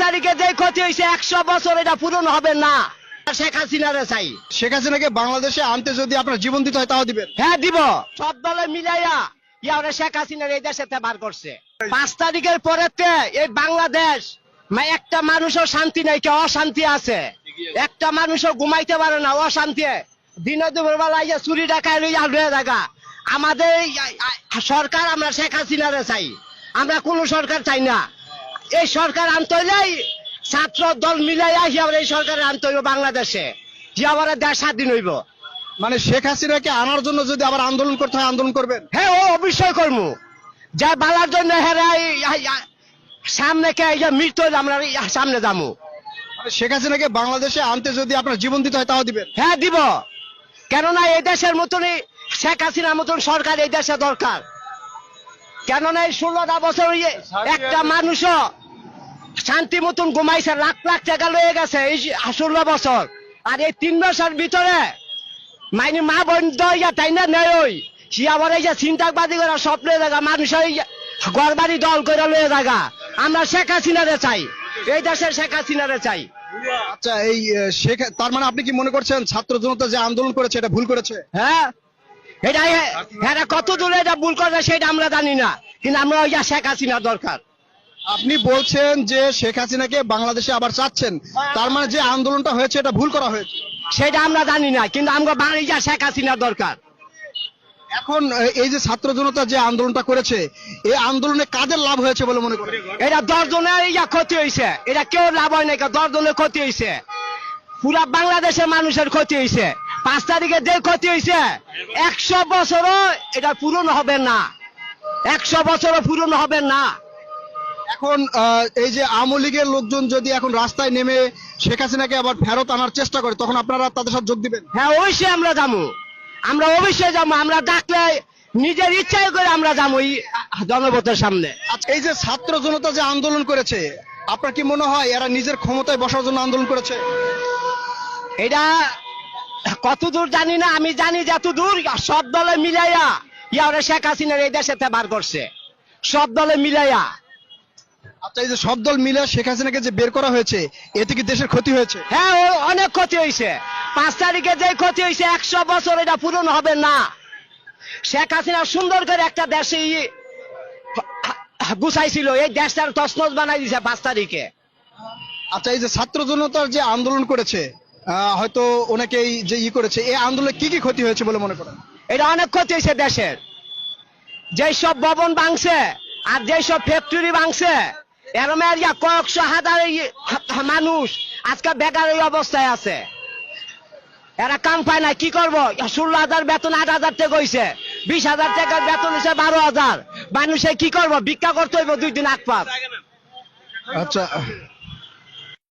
তারিখে যে ক্ষতি হয়েছে 100 বছর এটা পূরণ হবে না। শেখ হাসিনারে চাই। শেখ হাসিনাকে বাংলাদেশে আনতে যদি আপনার জীবন দিতে হয় তাও দিবেন? হ্যাঁ দিব। সব দলে মিলাইয়া ইয়ারে শেখ হাসিনার এই দেশে বার করছে। 5 তারিখের পরেতে এই বাংলাদেশ একটা মানুষও শান্তি নাই, কেউ অশান্তি আছে। একটা মানুষও ঘুমাইতে পারে না, অশান্তি। দিনে দুপুর বেলা চুরি ডাকায় লইয়া লয়ে থাকা। আমাদের সরকার, আমরা শেখ হাসিনারে চাই, আমরা কোন সরকার চাই না। এই সরকার আনতে হইলেই ছাত্র দল মিলাইয়া এই সরকার আনতে হইব বাংলাদেশে, যে আবার দেশ স্বাধীন হইব। মানে শেখ হাসিনাকে আনার জন্য যদি আবার আন্দোলন করতে হয় আন্দোলন করবেন? হ্যাঁ, ও অবশ্যই করবো। যা বালার জন্য সামনে কে মৃত্যু হইলে আমরা সামনে যাবো। মানে শেখ হাসিনাকে বাংলাদেশে আনতে যদি আপনার জীবন দিতে হয় তাও দিবেন? হ্যাঁ দিব। কেননা এই দেশের মতনই শেখ হাসিনার মতন সরকার এই দেশে দরকার। কেননা এই 16টা বছর একটা মানুষও শান্তি মতন ঘুমাইছে, লাখ লাখ টাকা লয়ে গেছে এই 16 বছর। আর এই 3 বছর ভিতরে মাইনি মা বোন তাই না নেই, সে আবার এই যে চিন্তাবাদী করে সব লয়ে জায়গা, মানুষ ঘর বাড়ি দল করে লয়ে জায়গা। আমরা শেখ হাসিনারে চাই, এই দেশের শেখ হাসিনারে চাই। আচ্ছা, এই শেখ, তার মানে আপনি কি মনে করছেন ছাত্র জনতা যে আন্দোলন করেছে এটা ভুল করেছে? হ্যাঁ, এটা কত দূরে এটা ভুল করে সেটা আমরা জানি না, কিন্তু আমরা ওই শেখ হাসিনা দরকার। আপনি বলছেন যে শেখ হাসিনাকে বাংলাদেশে আবার চাচ্ছেন, তার মানে যে আন্দোলনটা হয়েছে এটা ভুল করা হয়েছে? সেটা আমরা জানি না, কিন্তু আমরা বাংলা শেখ হাসিনা দরকার। এখন এই যে ছাত্র জনতা যে আন্দোলনটা করেছে, এই আন্দোলনে কাদের লাভ হয়েছে বলে মনে করেন? এটা 10 জনের ক্ষতি হয়েছে, এটা কেউ লাভ হয় না, 10 জনের ক্ষতি হয়েছে। পুরা বাংলাদেশের মানুষের ক্ষতি হয়েছে। 5 তারিখে যে ক্ষতি হয়েছে 100 বছরও এটা পূরণ হবে না, 100 বছরও পূরণ হবে না। এখন এই যে আওয়ামী লীগের লোকজন যদি এখন রাস্তায় নেমে শেখ হাসিনাকে আবার ফেরত আনার চেষ্টা করে, তখন আপনারা তাদের সাথে যোগ দিবেন? হ্যাঁ, অবশ্যই আমরা যাবো, আমরা অবশ্যই যাবো। আমরা ডাকলে নিজের ইচ্ছাই করে আমরা যাবো জনপথের সামনে। এই যে ছাত্র জনতা যে আন্দোলন করেছে, আপনার কি মনে হয় এরা নিজের ক্ষমতায় বসার জন্য আন্দোলন করেছে? এটা কত দূর জানি না, আমি জানি যত দূর সব দলে মিলাইয়া ইয়ারে শেখ হাসিনার এই দেশে বার করছে, সব দলে মিলাইয়া। আচ্ছা, এই যে সব দল মিলে শেখ হাসিনাকে যে বের করা হয়েছে, এতে কি দেশের ক্ষতি হয়েছে? হ্যাঁ, অনেক ক্ষতি হয়েছে। 5 তারিখে যে ক্ষতি হয়েছে 100 বছর এটা পূরণ হবে না। শেখ হাসিনা সুন্দর করে একটা দেশে গুছাইছিল, এই দেশটার তছনছ বানাই দিছে 5 তারিখে। আচ্ছা, এই যে ছাত্র জনতার যে আন্দোলন করেছে, হয়তো অনেকেই যে করেছে, এই আন্দোলনে কি কি ক্ষতি হয়েছে বলে মনে করেন? এটা অনেক ক্ষতি হয়েছে দেশের। যেসব ভবন ভাঙছে আর যেসব ফ্যাক্টরি ভাঙছে, এরমের কয়েকশো হাজার মানুষ আজকে বেকার এই অবস্থায় আছে। এরা কাম পায় না, কি করবো? 16,000 বেতন 8,000 টাকা হয়েছে, 20,000 টাকার বেতন হয়েছে 12,000। মানুষে কি করবো? ভিক্ষা করতে হইব 2 দিন আগ পাক। আচ্ছা।